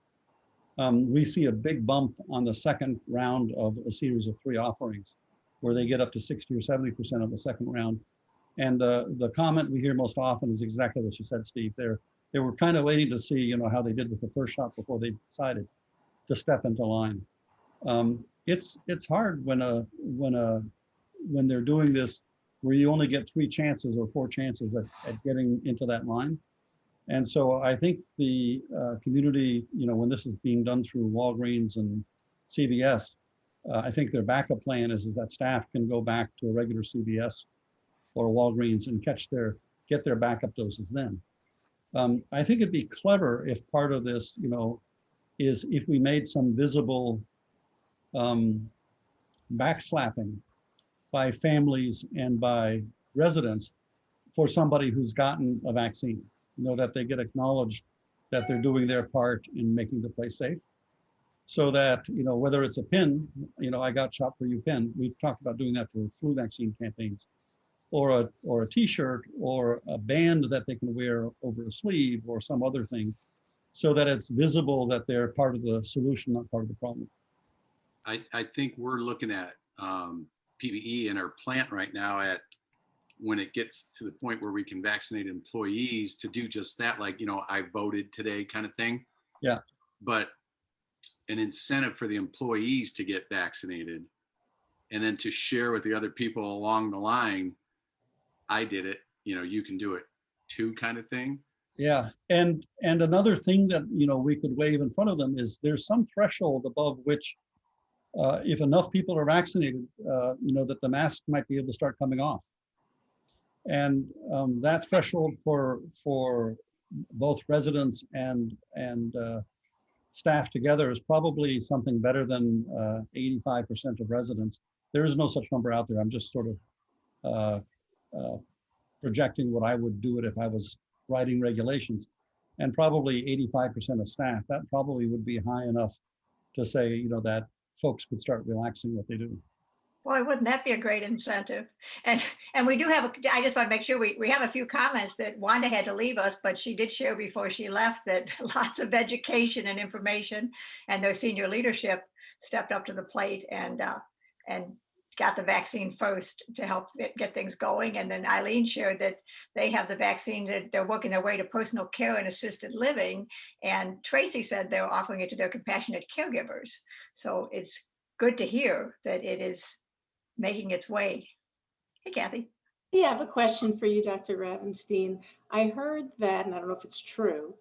we see a big bump on the second round of a series of 3 offerings, where they get up to 60 or 70% of the second round. And the comment we hear most often is exactly what you said, Steve. They were kind of waiting to see, how they did with the first shot before they decided to step into line. It's hard when they're doing this, where you only get 3 chances or 4 chances at getting into that line. And so I think the community, when this is being done through Walgreens and CVS, I think their backup plan is that staff can go back to a regular CVS or a Walgreens and get their backup doses then. I think it'd be clever if part of this, is if we made some visible backslapping by families and by residents for somebody who's gotten a vaccine, that they get acknowledged that they're doing their part in making the place safe. So that, whether it's a pin, I got shot for you pin. We've talked about doing that for flu vaccine campaigns, or a t-shirt, or a band that they can wear over a sleeve, or some other thing, so that it's visible that they're part of the solution, not part of the problem. I think we're looking at PPE in our plant right now at when it gets to the point where we can vaccinate employees to do just that, like, I voted today kind of thing. Yeah. But an incentive for the employees to get vaccinated, and then to share with the other people along the line, I did it, you can do it too, kind of thing. Yeah, and another thing that we could wave in front of them is there's some threshold above which, if enough people are vaccinated, that the mask might be able to start coming off. And that threshold for both residents and staff together is probably something better than 85% of residents. There is no such number out there. I'm just sort of projecting what I would do it if I was writing regulations. And probably 85% of staff, that probably would be high enough to say, you know, that folks could start relaxing what they do. Boy, wouldn't that be a great incentive? And we do have, I just want to make sure we have a few comments that Wanda had to leave us, but she did share before she left that lots of education and information, and their senior leadership stepped up to the plate and got the vaccine first to help get things going. And then Eileen shared that they have the vaccine, that they're working their way to personal care and assisted living. And Tracy said they're offering it to their compassionate caregivers. So it's good to hear that it is making its way. Hey, Kathy. Yeah, I have a question for you, Dr. Gravenstein. I heard that, and I don't know if it's true,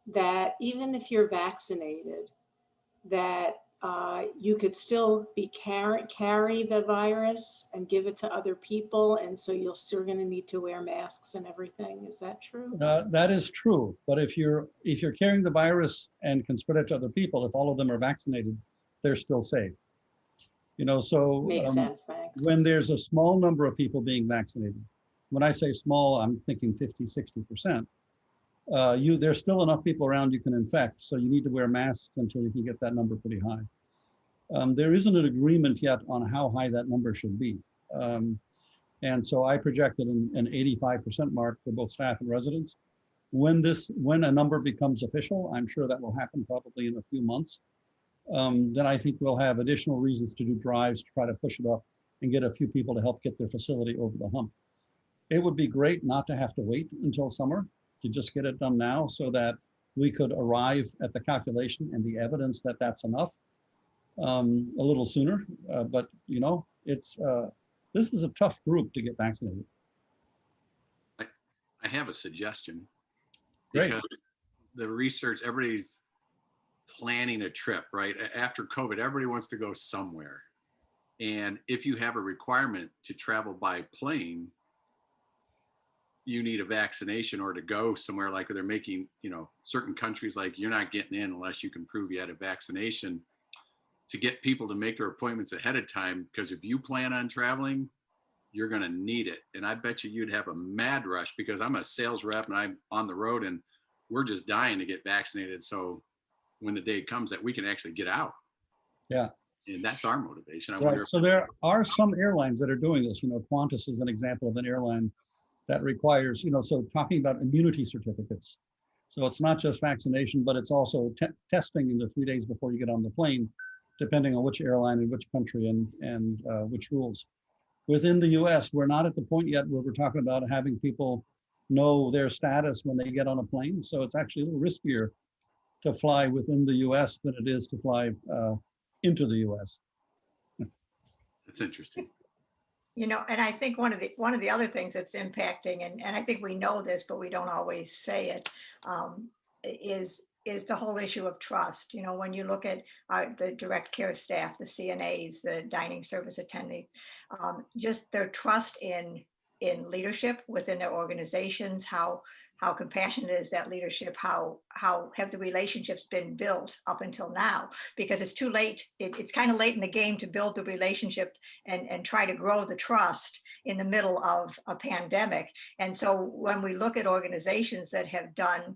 that even if you're vaccinated, that you could still be carry the virus and give it to other people, and so you're still going to need to wear masks and everything. Is that true? That is true, but if you're carrying the virus and can spread it to other people, if all of them are vaccinated, they're still safe. You know, so Makes sense, thanks. when there's a small number of people being vaccinated, when I say small, I'm thinking 50, 60%, there's still enough people around you can infect, so you need to wear masks until you can get that number pretty high. There isn't an agreement yet on how high that number should be. And so I projected an 85% mark for both staff and residents. When a number becomes official, I'm sure that will happen probably in a few months. Then I think we'll have additional reasons to do drives to try to push it up and get a few people to help get their facility over the hump. It would be great not to have to wait until summer, to just get it done now so that we could arrive at the calculation and the evidence that that's enough a little sooner. But you know, this is a tough group to get vaccinated. I have a suggestion. Great. Because the research, everybody's planning a trip, right? After COVID, everybody wants to go somewhere. And if you have a requirement to travel by plane, you need a vaccination or to go somewhere, like they're making, you know, certain countries, like you're not getting in unless you can prove you had a vaccination, to get people to make their appointments ahead of time. Because if you plan on traveling, you're going to need it. And I bet you'd have a mad rush, because I'm a sales rep and I'm on the road and we're just dying to get vaccinated. So when the day comes that we can actually get out. Yeah. And that's our motivation. I Right. wonder. So there are some airlines that are doing this. You know, Qantas is an example of an airline that requires, you know, so talking about immunity certificates. So it's not just vaccination, but it's also testing in the 3 days before you get on the plane, depending on which airline and which country and which rules. Within the US, we're not at the point yet where we're talking about having people know their status when they get on a plane. So it's actually a little riskier to fly within the US than it is to fly into the US. That's interesting. You know, and I think one of the other things that's impacting, and I think we know this, but we don't always say it, is the whole issue of trust. You know, when you look at the direct care staff, the CNAs, the dining service attendants, just their trust in leadership within their organizations, how compassionate is that leadership, how have the relationships been built up until now, because it's too late. It's kind of late in the game to build the relationship and try to grow the trust in the middle of a pandemic. And so when we look at organizations that have done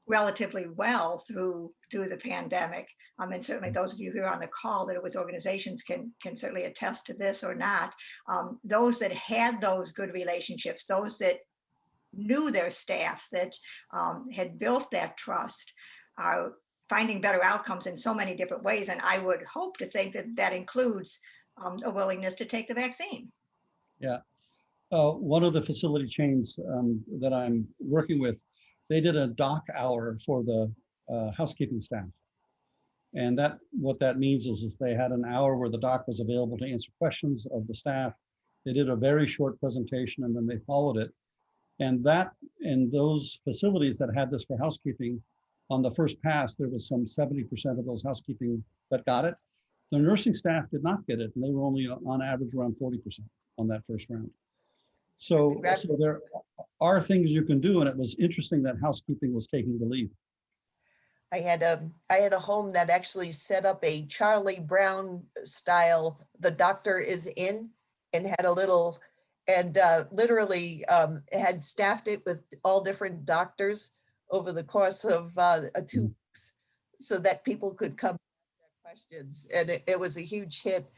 relatively well through the pandemic, and certainly those of you who are on the call that are with organizations can certainly attest to this or not, those that had those good relationships, those that knew their staff, that had built that trust, are finding better outcomes in so many different ways. And I would hope to think that that includes a willingness to take the vaccine. Yeah. One of the facility chains that I'm working with, they did a dock hour for the housekeeping staff. And what that means is they had an hour where the doc was available to answer questions of the staff. They did a very short presentation and then they followed it. And that, in those facilities that had this for housekeeping, on the first pass, there was some 70% of those housekeeping that got it. The nursing staff did not get it, and they were only on average around 40% on that first round. So there are things you can do, and it was interesting that housekeeping was taking the lead. I had a home that actually set up a Charlie Brown style, the doctor is in, and had a little, and literally had staffed it with all different doctors over the course of 2 weeks so that people could come questions. And it was a huge hit.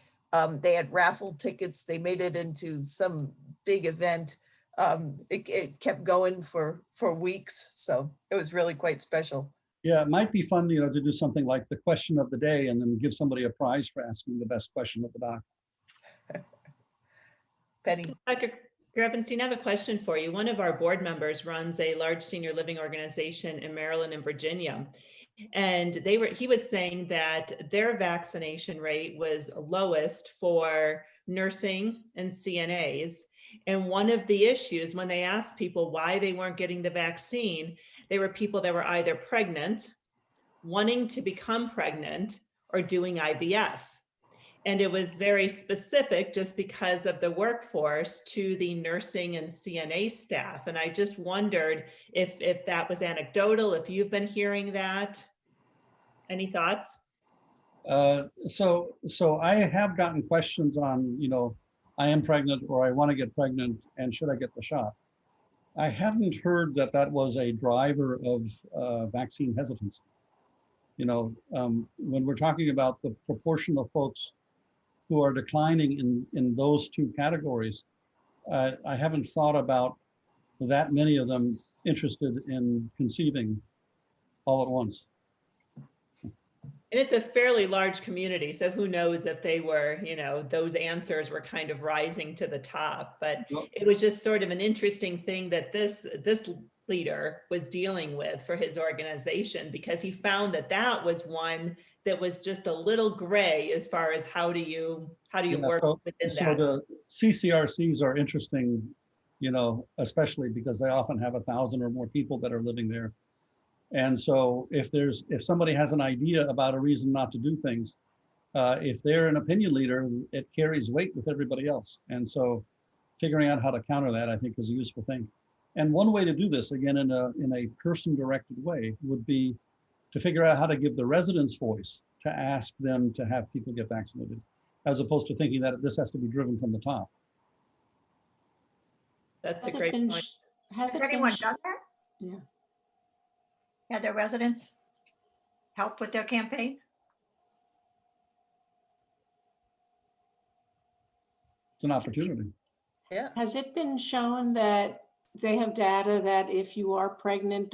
They had raffle tickets. They made it into some big event. It kept going for weeks. So it was really quite special. Yeah, it might be fun, to do something like the question of the day and then give somebody a prize for asking the best question of the doc. Penny. Dr. Gravenstein, I have a question for you. One of our board members runs a large senior living organization in Maryland and Virginia. And he was saying that their vaccination rate was lowest for nursing and CNAs. And one of the issues when they asked people why they weren't getting the vaccine, they were people that were either pregnant, wanting to become pregnant, or doing IVF. And it was very specific just because of the workforce to the nursing and CNA staff. And I just wondered if that was anecdotal, if you've been hearing that. Any thoughts? So I have gotten questions on, I am pregnant or I want to get pregnant and should I get the shot? I haven't heard that was a driver of vaccine hesitancy. When we're talking about the proportion of folks who are declining in those two categories, I haven't thought about that many of them interested in conceiving all at once. And it's a fairly large community, so who knows if they were, those answers were kind of rising to the top. But it was just sort of an interesting thing that this leader was dealing with for his organization, because he found that was one that was just a little gray as far as how do you work within that. So the CCRCs are interesting, especially because they often have 1,000 or more people that are living there. And so if somebody has an idea about a reason not to do things, if they're an opinion leader, it carries weight with everybody else. And so figuring out how to counter that, I think, is a useful thing. And one way to do this, again, in a person-directed way, would be to figure out how to give the residents voice to ask them to have people get vaccinated, as opposed to thinking that this has to be driven from the top. That's a great point. Has anyone done that? Yeah. Had their residents help with their campaign? It's an opportunity. Yeah. Has it been shown that they have data that if you are pregnant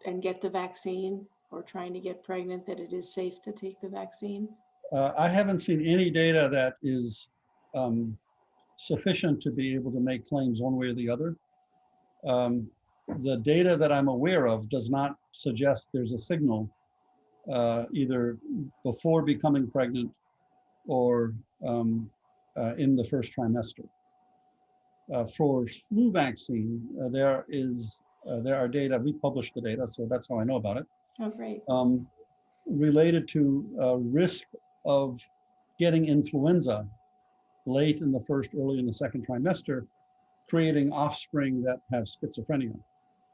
and get the vaccine or trying to get pregnant, that it is safe to take the vaccine? I haven't seen any data that is sufficient to be able to make claims one way or the other. The data that I'm aware of does not suggest there's a signal either before becoming pregnant or in the first trimester. For flu vaccine, there are data, we published the data, so that's how I know about it. Oh, great. Related to risk of getting influenza late in the first, early in the second trimester, creating offspring that have schizophrenia.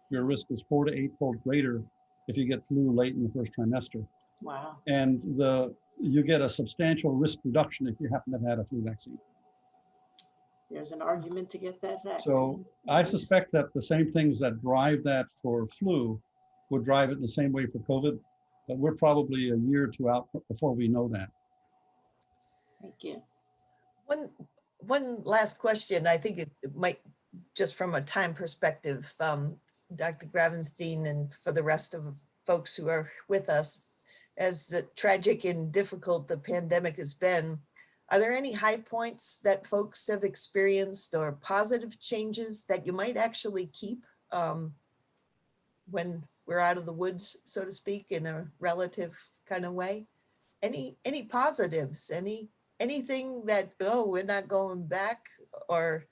Your risk is 4 to 8-fold greater if you get flu late in the first trimester. Wow. And you get a substantial risk reduction if you happen to have had a flu vaccine. There's an argument to get that vaccine. So I suspect that the same things that drive that for flu would drive it in the same way for COVID, but we're probably a year or two out before we know that. Thank you. One last question. I think it might, just from a time perspective, Dr. Gravenstein, and for the rest of folks who are with us, as tragic and difficult the pandemic has been, are there any high points that folks have experienced or positive changes that you might actually keep when we're out of the woods, so to speak, in a relative kind of way? Any positives, anything that, oh, we're not going back, or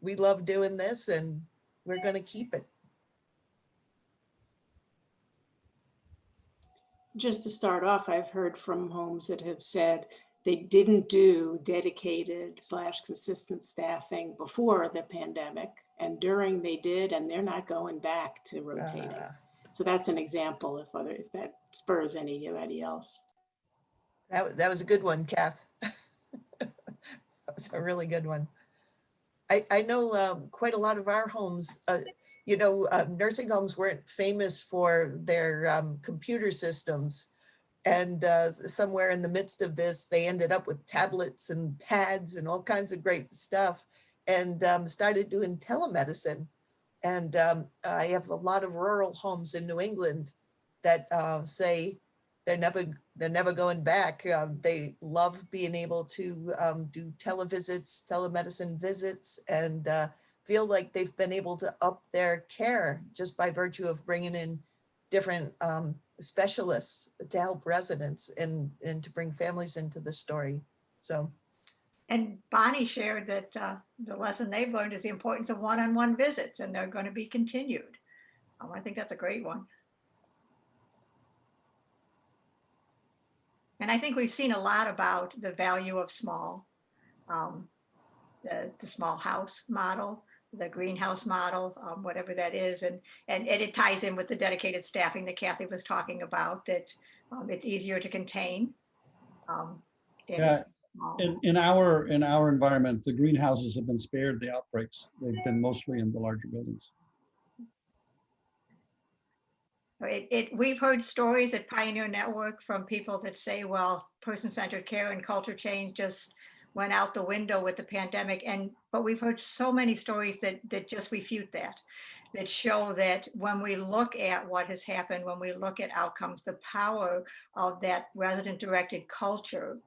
we love doing this and we're going to keep it? Just to start off, I've heard from homes that have said they didn't do dedicated / consistent staffing before the pandemic, and during they did, and they're not going back to rotating. So that's an example if that spurs anybody else. That was a good one, Kath. That was a really good one. I know quite a lot of our homes, nursing homes weren't famous for their computer systems. And somewhere in the midst of this, they ended up with tablets and pads and all kinds of great stuff, and started doing telemedicine. And I have a lot of rural homes in New England that say they're never going back. They love being able to do telemedicine visits, and feel like they've been able to up their care just by virtue of bringing in different specialists to help residents and to bring families into the story. So. And Bonnie shared that the lesson they've learned is the importance of one-on-one visits, and they're going to be continued. I think that's a great one. And I think we've seen a lot about the value of small, the small house model, the greenhouse model, whatever that is. And it ties in with the dedicated staffing that Kathy was talking about, that it's easier to contain. Yeah. In our environment, the greenhouses have been spared the outbreaks. They've been mostly in the larger buildings. We've heard stories at Pioneer Network from people that say, well, person-centered care and culture change just went out the window with the pandemic. But we've heard so many stories that just refute that show that when we look at what has happened, when we look at outcomes, the power of that resident-directed culture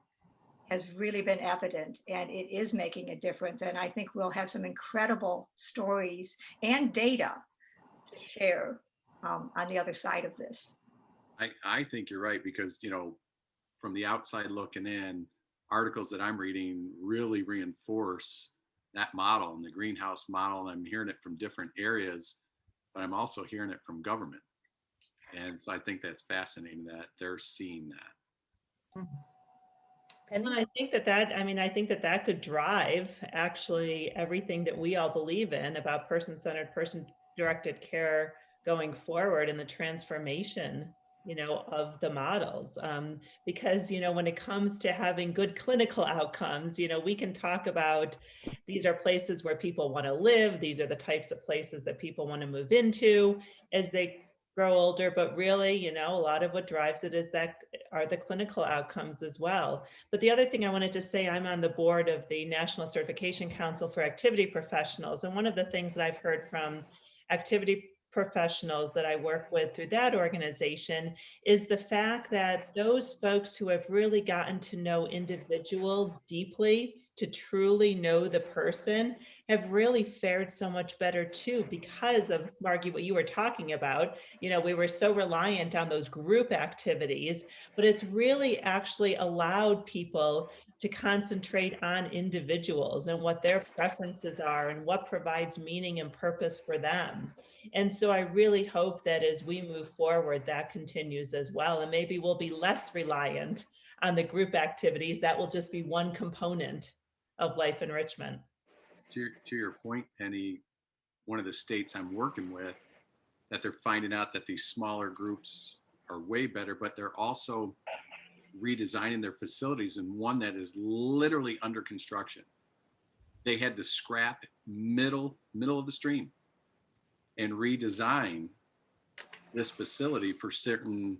has really been evident, and it is making a difference. And I think we'll have some incredible stories and data to share on the other side of this. I think you're right, because, from the outside looking in, articles that I'm reading really reinforce that model and the greenhouse model. And I'm hearing it from different areas, but I'm also hearing it from government. And so I think that's fascinating that they're seeing that. Well, I think that could drive actually everything that we all believe in about person-centered, person-directed care going forward in the transformation, of the models. Because, when it comes to having good clinical outcomes, we can talk about these are places where people want to live. These are the types of places that people want to move into as they grow older, but really, a lot of what drives it are the clinical outcomes as well. But the other thing I wanted to say, I'm on the board of the National Certification Council for Activity Professionals. And one of the things that I've heard from activity professionals that I work with through that organization is the fact that those folks who have really gotten to know individuals deeply, to truly know the person, have really fared so much better too, because of, Margie, what you were talking about. We were so reliant on those group activities, but it's really actually allowed people to concentrate on individuals and what their preferences are and what provides meaning and purpose for them. And so I really hope that as we move forward, that continues as well. And maybe we'll be less reliant on the group activities. That will just be one component of life enrichment. To your point, Penny, one of the states I'm working with, that they're finding out that these smaller groups are way better, but they're also redesigning their facilities, and one that is literally under construction. They had to scrap middle of the stream and redesign this facility for certain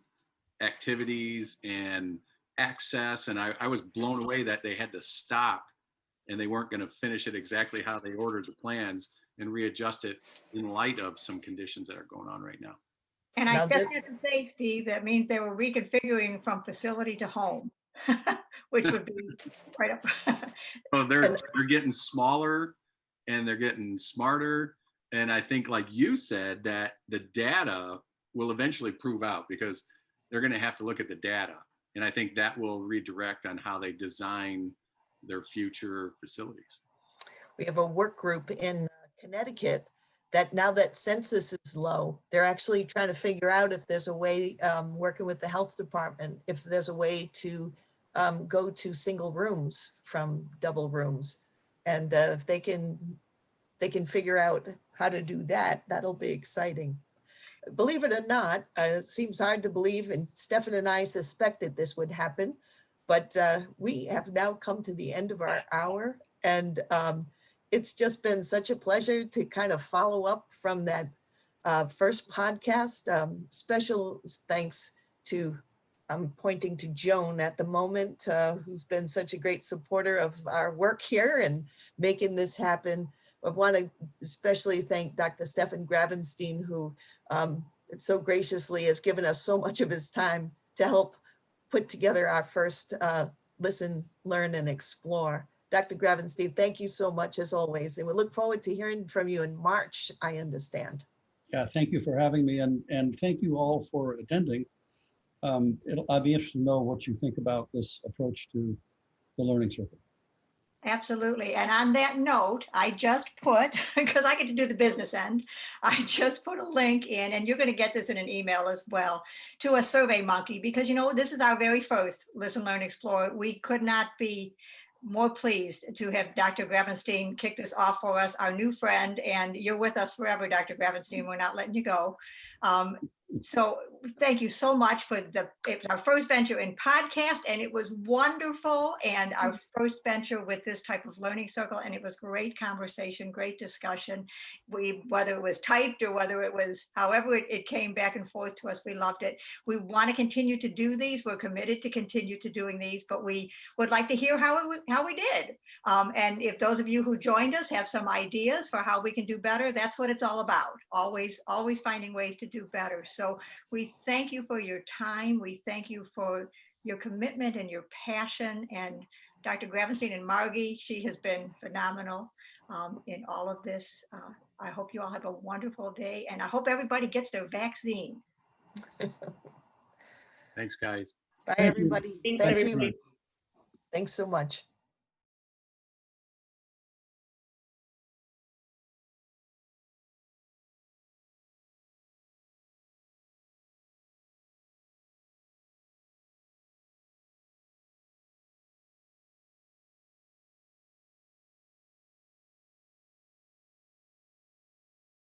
activities and access. And I was blown away that they had to stop, and they weren't going to finish it exactly how they ordered the plans and readjust it in light of some conditions that are going on right now. And I just have to say, Steve, that means they were reconfiguring from facility to home, which would be right up. Oh, they're getting smaller and they're getting smarter. And I think, like you said, that the data will eventually prove out, because they're going to have to look at the data. And I think that will redirect on how they design their future facilities. We have a work group in Connecticut that, now that census is low, they're actually trying to figure out if there's a way, working with the health department, if there's a way to go to single rooms from double rooms. And if they can figure out how to do that, that'll be exciting. believe it or not, it seems hard to believe, and Stefan and I suspected this would happen, but we have now come to the end of our hour, and it's just been such a pleasure to kind of follow up from that first podcast. Special thanks to, I'm pointing to Joan at the moment, who's been such a great supporter of our work here and making this happen. I want to especially thank Dr. Stefan Gravenstein, who so graciously has given us so much of his time to help put together our first Listen, Learn, and Explore. Dr. Gravenstein, thank you so much as always. And we look forward to hearing from you in March, I understand. Yeah, thank you for having me, and thank you all for attending. I'd be interested to know what you think about this approach to the Learning Circle. Absolutely. And on that note, I just put, because I get to do the business end, I just put a link in, and you're going to get this in an email as well, to a Survey Monkey, because, you know, this is our very first Listen, Learn, Explore. We could not be more pleased to have Dr. Gravenstein kick this off for us, our new friend, and you're with us forever, Dr. Gravenstein. We're not letting you go. So thank you so much for it was our first venture in podcast, and it was wonderful, and our first venture with this type of learning circle, and it was great conversation, great discussion. Whether it was typed or whether it was however it came back and forth to us, we loved it. We want to continue to do these. We're committed to continue to doing these, but we would like to hear how we did. And if those of you who joined us have some ideas for how we can do better, that's what it's all about. Always finding ways to do better. So we thank you for your time. We thank you for your commitment and your passion. And Dr. Gravenstein and Margie, she has been phenomenal in all of this. I hope you all have a wonderful day, and I hope everybody gets their vaccine. Thanks, guys. Bye, Thank you. everybody. Thanks, Thank everybody. you. Thanks so much.